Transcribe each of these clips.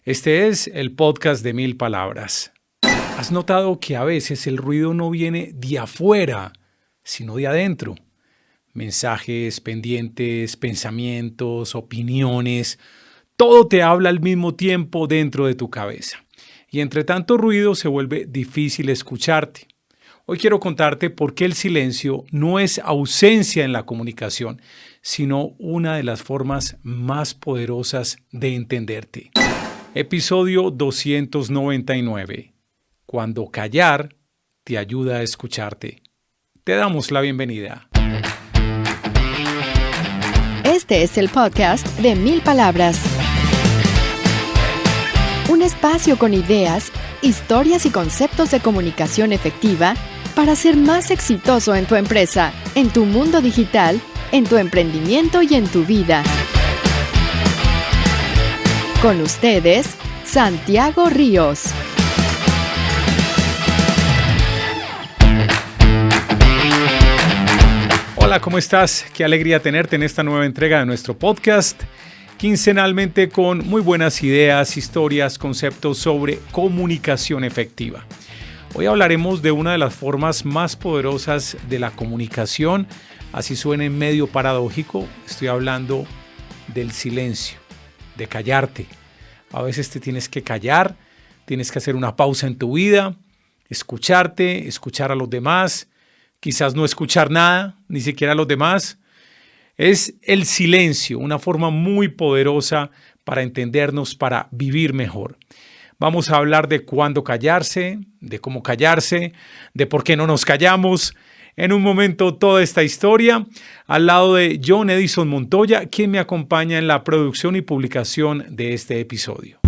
Este es el podcast de 1000 palabras. ¿Has notado que a veces el ruido no viene de afuera, sino de adentro? Mensajes, pendientes, pensamientos, opiniones, todo te habla al mismo tiempo dentro de tu cabeza. Y entre tanto ruido se vuelve difícil escucharte. Hoy quiero contarte por qué el silencio no es ausencia en la comunicación, sino una de las formas más poderosas de entenderte. Episodio 299. Cuando callar te ayuda a escucharte. Te damos la bienvenida. Este es el podcast de 1000 palabras. Un espacio con ideas, historias y conceptos de comunicación efectiva para ser más exitoso en tu empresa, en tu mundo digital, en tu emprendimiento y en tu vida. Con ustedes, Santiago Ríos. Hola, ¿cómo estás? Qué alegría tenerte en esta nueva entrega de nuestro podcast, quincenalmente con muy buenas ideas, historias, conceptos sobre comunicación efectiva. Hoy hablaremos de una de las formas más poderosas de la comunicación, así suene medio paradójico, estoy hablando del silencio, de callarte. A veces te tienes que callar, tienes que hacer una pausa en tu vida, escucharte, escuchar a los demás, quizás no escuchar nada, ni siquiera a los demás. Es el silencio, una forma muy poderosa para entendernos, para vivir mejor. Vamos a hablar de cuándo callarse, de cómo callarse, de por qué no nos callamos. En un momento toda esta historia al lado de John Edison Montoya, quien me acompaña en la producción y publicación de este episodio.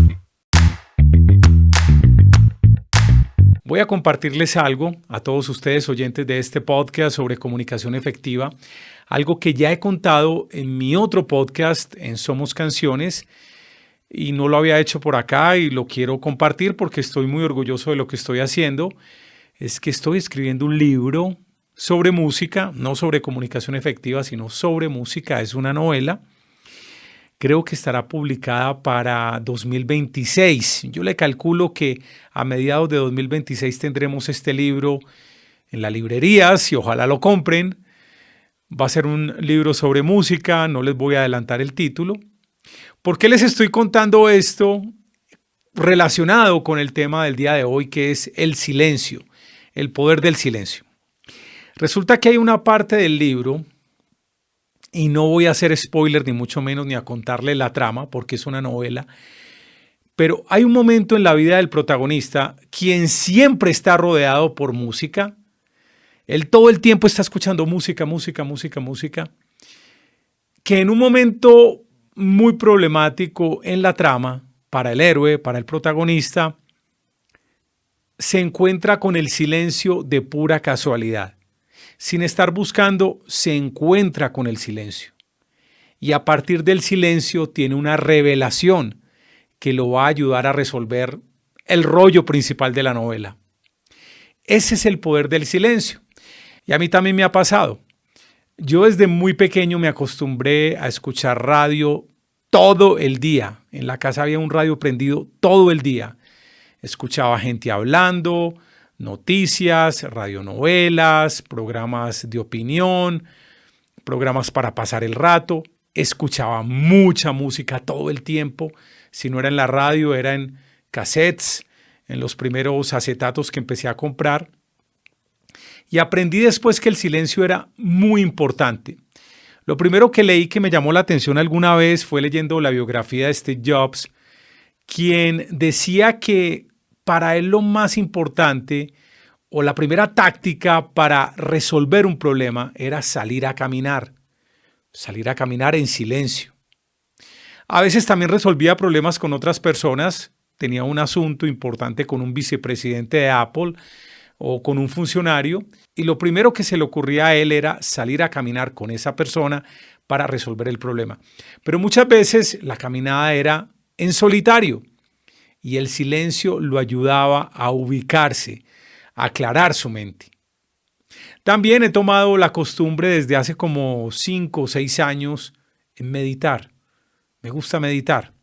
Voy a compartirles algo a todos ustedes oyentes de este podcast sobre comunicación efectiva, algo que ya he contado en mi otro podcast en Somos Canciones y no lo había hecho por acá y lo quiero compartir porque estoy muy orgulloso de lo que estoy haciendo. Es que estoy escribiendo un libro sobre música, no sobre comunicación efectiva, sino sobre música. Es una novela. Creo que estará publicada para 2026. Yo le calculo que a mediados de 2026 tendremos este libro en las librerías y ojalá lo compren. Va a ser un libro sobre música, no les voy a adelantar el título. ¿Por qué les estoy contando esto relacionado con el tema del día de hoy, que es el silencio, el poder del silencio? Resulta que hay una parte del libro, y no voy a hacer spoiler ni mucho menos ni a contarle la trama porque es una novela, pero hay un momento en la vida del protagonista quien siempre está rodeado por música. Él todo el tiempo está escuchando música, que en un momento muy problemático en la trama para el héroe, para el protagonista, se encuentra con el silencio de pura casualidad. Sin estar buscando, se encuentra con el silencio. Y a partir del silencio tiene una revelación que lo va a ayudar a resolver el rollo principal de la novela. Ese es el poder del silencio. Y a mí también me ha pasado. Yo desde muy pequeño me acostumbré a escuchar radio todo el día. En la casa había un radio prendido todo el día. Escuchaba gente hablando, noticias, radionovelas, programas de opinión, programas para pasar el rato. Escuchaba mucha música todo el tiempo. Si no era en la radio, era en cassettes, en los primeros acetatos que empecé a comprar. Y aprendí después que el silencio era muy importante. Lo primero que leí que me llamó la atención alguna vez fue leyendo la biografía de Steve Jobs, quien decía que para él lo más importante o la primera táctica para resolver un problema era salir a caminar en silencio. A veces también resolvía problemas con otras personas, tenía un asunto importante con un vicepresidente de Apple o con un funcionario y lo primero que se le ocurría a él era salir a caminar con esa persona para resolver el problema. Pero muchas veces la caminada era en solitario. Y el silencio lo ayudaba a ubicarse, a aclarar su mente. También he tomado la costumbre desde hace como 5 o 6 años en meditar. Me gusta meditar.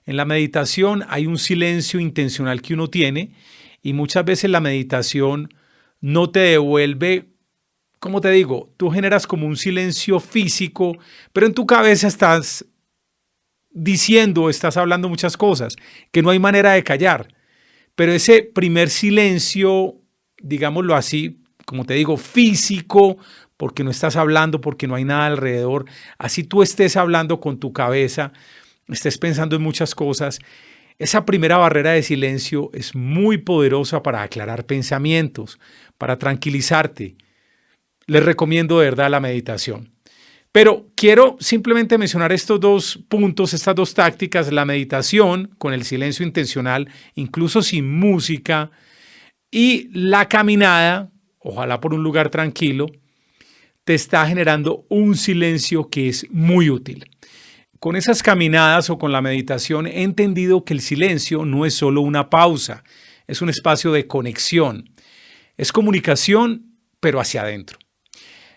En la meditación hay un silencio intencional que uno tiene y muchas veces la meditación no te devuelve, como te digo, tú generas como un silencio físico, pero en tu cabeza estás diciendo, estás hablando muchas cosas que no hay manera de callar. Pero ese primer silencio, digámoslo así, como te digo, físico, porque no estás hablando, porque no hay nada alrededor, así tú estés hablando con tu cabeza, estés pensando en muchas cosas, esa primera barrera de silencio es muy poderosa para aclarar pensamientos, para tranquilizarte. Les recomiendo de verdad la meditación. Pero quiero simplemente mencionar estos dos puntos, estas dos tácticas, la meditación con el silencio intencional, incluso sin música, y la caminada, ojalá por un lugar tranquilo, te está generando un silencio que es muy útil. Con esas caminadas o con la meditación he entendido que el silencio no es solo una pausa, es un espacio de conexión, es comunicación, pero hacia adentro.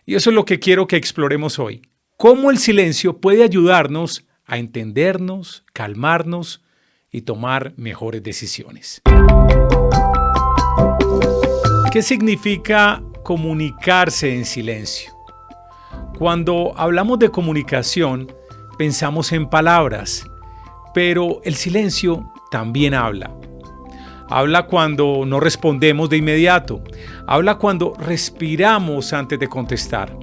Y eso es lo que quiero que exploremos hoy. Cómo el silencio puede ayudarnos a entendernos, calmarnos y tomar mejores decisiones. ¿Qué significa comunicarse en silencio? Cuando hablamos de comunicación, pensamos en palabras, pero el silencio también habla. Habla cuando no respondemos de inmediato. Habla cuando respiramos antes de contestar.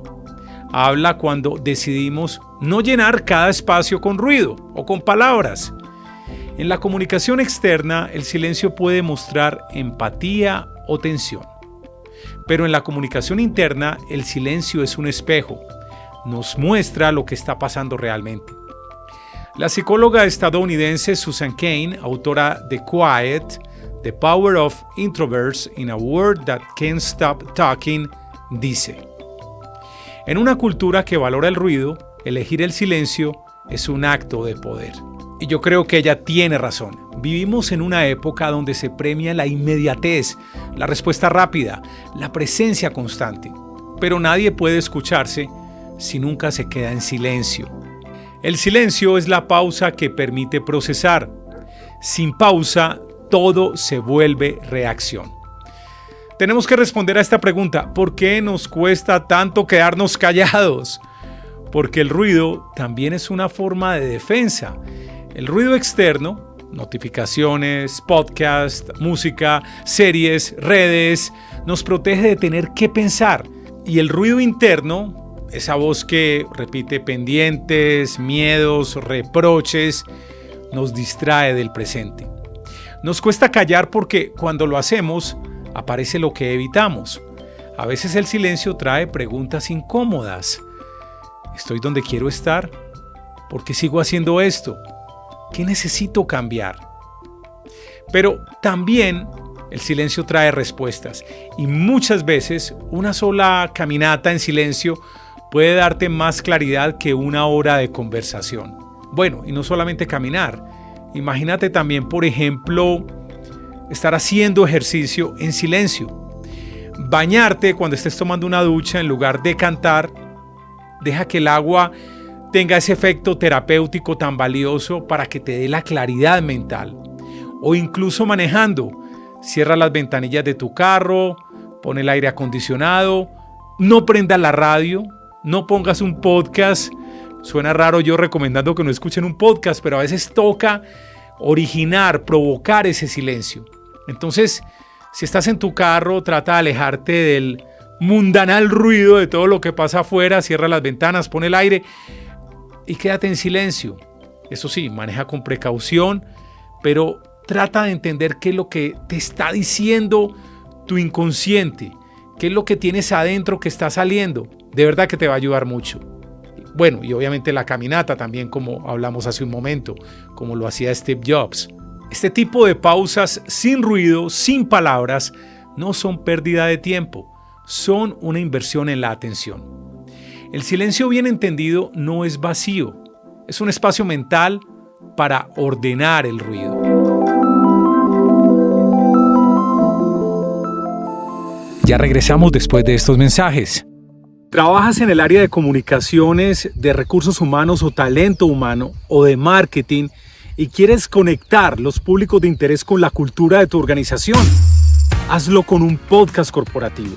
Habla cuando decidimos no llenar cada espacio con ruido o con palabras. En la comunicación externa, el silencio puede mostrar empatía o tensión. Pero en la comunicación interna, el silencio es un espejo. Nos muestra lo que está pasando realmente. La psicóloga estadounidense Susan Cain, autora de Quiet, The Power of Introverts in a World That Can't Stop Talking, dice: en una cultura que valora el ruido, elegir el silencio es un acto de poder. Y yo creo que ella tiene razón. Vivimos en una época donde se premia la inmediatez, la respuesta rápida, la presencia constante. Pero nadie puede escucharse si nunca se queda en silencio. El silencio es la pausa que permite procesar. Sin pausa, todo se vuelve reacción. Tenemos que responder a esta pregunta: ¿por qué nos cuesta tanto quedarnos callados? Porque el ruido también es una forma de defensa. El ruido externo, notificaciones, podcasts, música, series, redes, nos protege de tener que pensar. Y el ruido interno, esa voz que repite pendientes, miedos, reproches, nos distrae del presente. Nos cuesta callar porque cuando lo hacemos, aparece lo que evitamos. A veces el silencio trae preguntas incómodas. ¿Estoy donde quiero estar? ¿Por qué sigo haciendo esto? ¿Qué necesito cambiar? Pero también el silencio trae respuestas y muchas veces una sola caminata en silencio puede darte más claridad que una hora de conversación. Bueno, y no solamente caminar. Imagínate también, por ejemplo, estar haciendo ejercicio en silencio. Bañarte cuando estés tomando una ducha en lugar de cantar. Deja que el agua tenga ese efecto terapéutico tan valioso para que te dé la claridad mental. O incluso manejando. Cierra las ventanillas de tu carro, pon el aire acondicionado, no prendas la radio, no pongas un podcast. Suena raro yo recomendando que no escuchen un podcast, pero a veces toca originar, provocar ese silencio. Entonces, si estás en tu carro, trata de alejarte del mundanal ruido de todo lo que pasa afuera, cierra las ventanas, pon el aire y quédate en silencio. Eso sí, maneja con precaución, pero trata de entender qué es lo que te está diciendo tu inconsciente, qué es lo que tienes adentro que está saliendo. De verdad que te va a ayudar mucho. Bueno, y obviamente la caminata también, como hablamos hace un momento, como lo hacía Steve Jobs. Este tipo de pausas sin ruido, sin palabras, no son pérdida de tiempo, son una inversión en la atención. El silencio bien entendido no es vacío, es un espacio mental para ordenar el ruido. Ya regresamos después de estos mensajes. ¿Trabajas en el área de comunicaciones, de recursos humanos o talento humano o de marketing y quieres conectar los públicos de interés con la cultura de tu organización, hazlo con un podcast corporativo.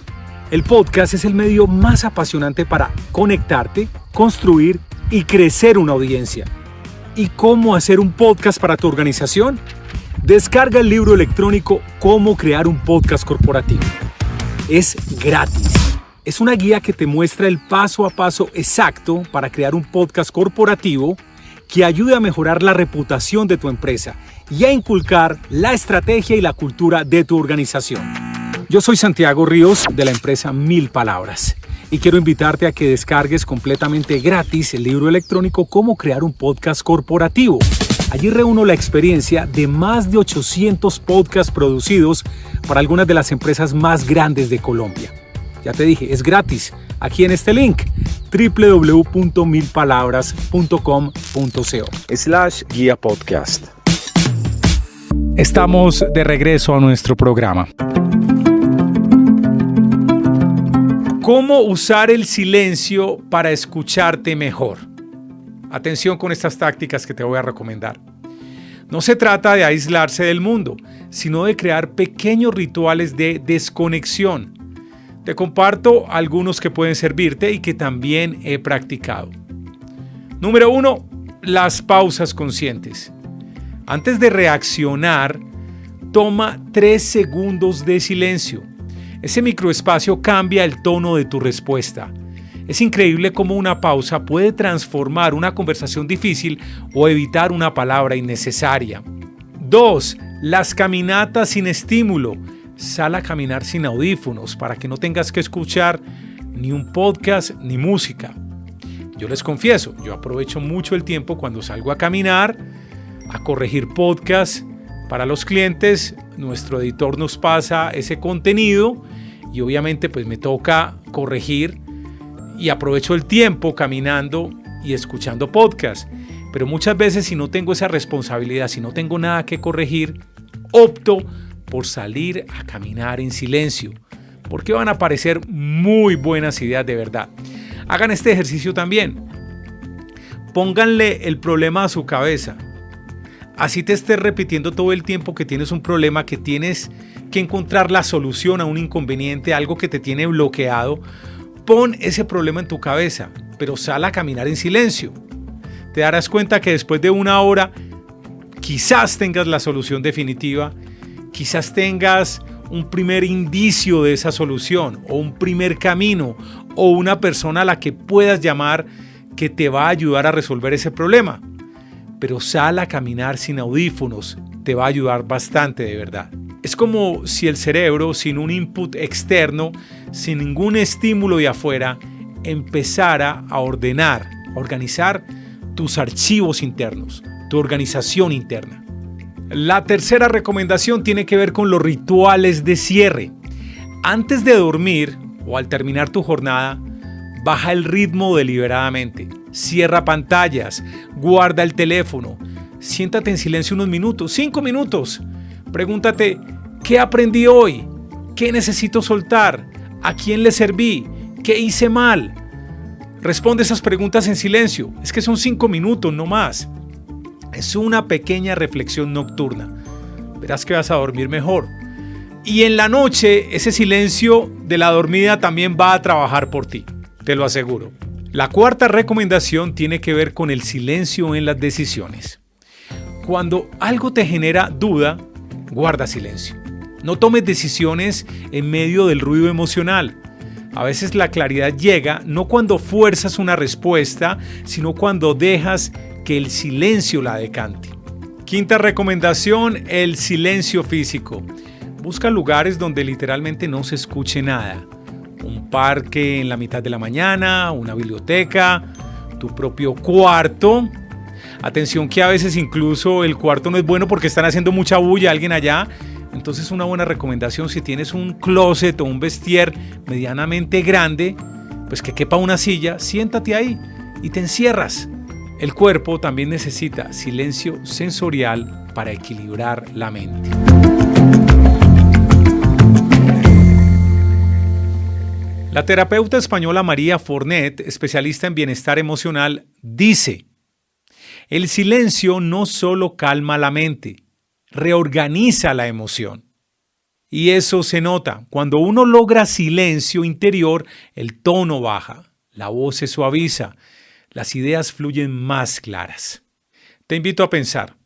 El podcast es el medio más apasionante para conectarte, construir y crecer una audiencia. ¿Y cómo hacer un podcast para tu organización? Descarga el libro electrónico Cómo crear un podcast corporativo. Es gratis. Es una guía que te muestra el paso a paso exacto para crear un podcast corporativo que ayude a mejorar la reputación de tu empresa y a inculcar la estrategia y la cultura de tu organización. Yo soy Santiago Ríos de la empresa 1000 Palabras y quiero invitarte a que descargues completamente gratis el libro electrónico Cómo crear un podcast corporativo. Allí reúno la experiencia de más de 800 podcasts producidos para algunas de las empresas más grandes de Colombia. Ya te dije, es gratis. Aquí en este link, www.milpalabras.com.co/guía podcast. Estamos de regreso a nuestro programa. ¿Cómo usar el silencio para escucharte mejor? Atención con estas tácticas que te voy a recomendar. No se trata de aislarse del mundo, sino de crear pequeños rituales de desconexión. Te comparto algunos que pueden servirte y que también he practicado. Número 1. Las pausas conscientes. Antes de reaccionar, toma 3 segundos de silencio. Ese microespacio cambia el tono de tu respuesta. Es increíble cómo una pausa puede transformar una conversación difícil o evitar una palabra innecesaria. 2. Las caminatas sin estímulo. Sal a caminar sin audífonos para que no tengas que escuchar ni un podcast ni música. Yo les confieso, yo aprovecho mucho el tiempo cuando salgo a caminar, a corregir podcasts para los clientes. Nuestro editor nos pasa ese contenido y obviamente pues me toca corregir y aprovecho el tiempo caminando y escuchando podcasts. Pero muchas veces si no tengo esa responsabilidad, si no tengo nada que corregir, opto por salir a caminar en silencio, porque van a aparecer muy buenas ideas de verdad. Hagan este ejercicio también. Pónganle el problema a su cabeza. Así te estés repitiendo todo el tiempo que tienes un problema, que tienes que encontrar la solución a un inconveniente, algo que te tiene bloqueado. Pon ese problema en tu cabeza, pero sal a caminar en silencio. Te darás cuenta que después de 1 hora quizás tengas la solución definitiva. Quizás tengas un primer indicio de esa solución o un primer camino o una persona a la que puedas llamar que te va a ayudar a resolver ese problema. Pero sal a caminar sin audífonos, te va a ayudar bastante de verdad. Es como si el cerebro, sin un input externo, sin ningún estímulo de afuera, empezara a ordenar, a organizar tus archivos internos, tu organización interna. La tercera recomendación tiene que ver con los rituales de cierre. Antes de dormir o al terminar tu jornada, baja el ritmo deliberadamente. Cierra pantallas, guarda el teléfono, siéntate en silencio unos minutos, 5 minutos. Pregúntate, ¿qué aprendí hoy? ¿Qué necesito soltar? ¿A quién le serví? ¿Qué hice mal? Responde esas preguntas en silencio. Es que son 5 minutos, no más. Es una pequeña reflexión nocturna. Verás que vas a dormir mejor. Y en la noche, ese silencio de la dormida también va a trabajar por ti. Te lo aseguro. La cuarta recomendación tiene que ver con el silencio en las decisiones. Cuando algo te genera duda, guarda silencio. No tomes decisiones en medio del ruido emocional. A veces la claridad llega no cuando fuerzas una respuesta, sino cuando dejas que el silencio la decante. Quinta recomendación, el silencio físico. Busca lugares donde literalmente no se escuche nada. Un parque en la mitad de la mañana, una biblioteca, tu propio cuarto. Atención que a veces incluso el cuarto no es bueno porque están haciendo mucha bulla, alguien allá. Entonces una buena recomendación, si tienes un closet o un vestier medianamente grande, pues que quepa una silla, siéntate ahí y te encierras. El cuerpo también necesita silencio sensorial para equilibrar la mente. La terapeuta española María Fornet, especialista en bienestar emocional, dice: El silencio no solo calma la mente, reorganiza la emoción. Y eso se nota. Cuando uno logra silencio interior, el tono baja, la voz se suaviza, las ideas fluyen más claras. Te invito a pensar,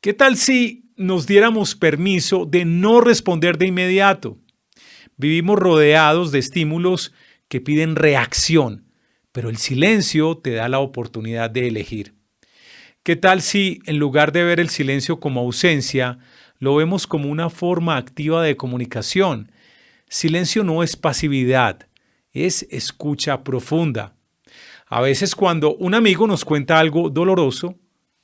¿qué tal si nos diéramos permiso de no responder de inmediato? Vivimos rodeados de estímulos que piden reacción, pero el silencio te da la oportunidad de elegir. ¿Qué tal si, en lugar de ver el silencio como ausencia, lo vemos como una forma activa de comunicación? Silencio no es pasividad, es escucha profunda. A veces cuando un amigo nos cuenta algo doloroso,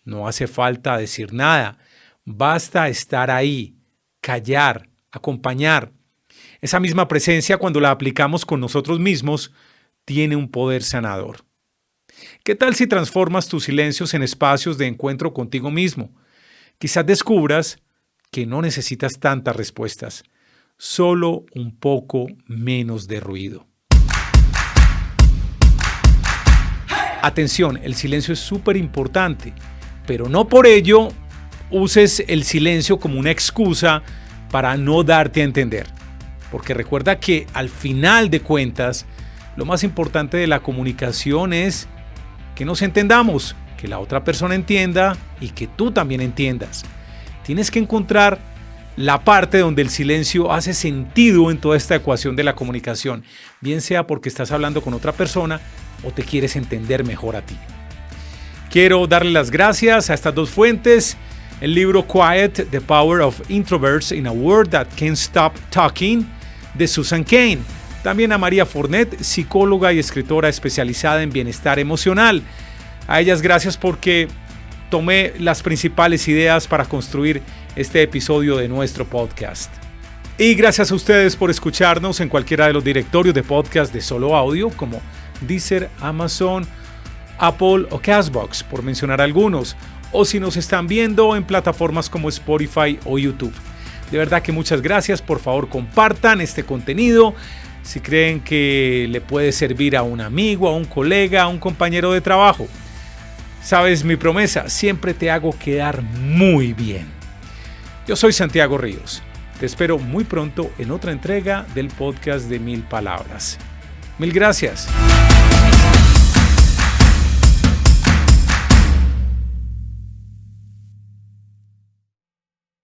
no hace falta decir nada, basta estar ahí, callar, acompañar. Esa misma presencia, cuando la aplicamos con nosotros mismos, tiene un poder sanador. ¿Qué tal si transformas tus silencios en espacios de encuentro contigo mismo? Quizás descubras que no necesitas tantas respuestas, solo un poco menos de ruido. Atención, el silencio es súper importante, pero no por ello uses el silencio como una excusa para no darte a entender. Porque recuerda que al final de cuentas, lo más importante de la comunicación es que nos entendamos, que la otra persona entienda y que tú también entiendas. Tienes que encontrar la parte donde el silencio hace sentido en toda esta ecuación de la comunicación, bien sea porque estás hablando con otra persona o te quieres entender mejor a ti. Quiero darle las gracias a estas dos fuentes, el libro Quiet, The Power of Introverts in a World That Can't Stop Talking, de Susan Cain. También a María Fornet, psicóloga y escritora especializada en bienestar emocional. A ellas gracias porque tomé las principales ideas para construir este episodio de nuestro podcast. Y gracias a ustedes por escucharnos en cualquiera de los directorios de podcast de solo audio como Deezer, Amazon, Apple o Castbox, por mencionar algunos, o si nos están viendo en plataformas como Spotify o YouTube. De verdad que muchas gracias, por favor compartan este contenido si creen que le puede servir a un amigo, a un colega, a un compañero de trabajo. Sabes mi promesa, siempre te hago quedar muy bien. Yo soy Santiago Ríos, te espero muy pronto en otra entrega del podcast de 1000 Palabras. Mil gracias.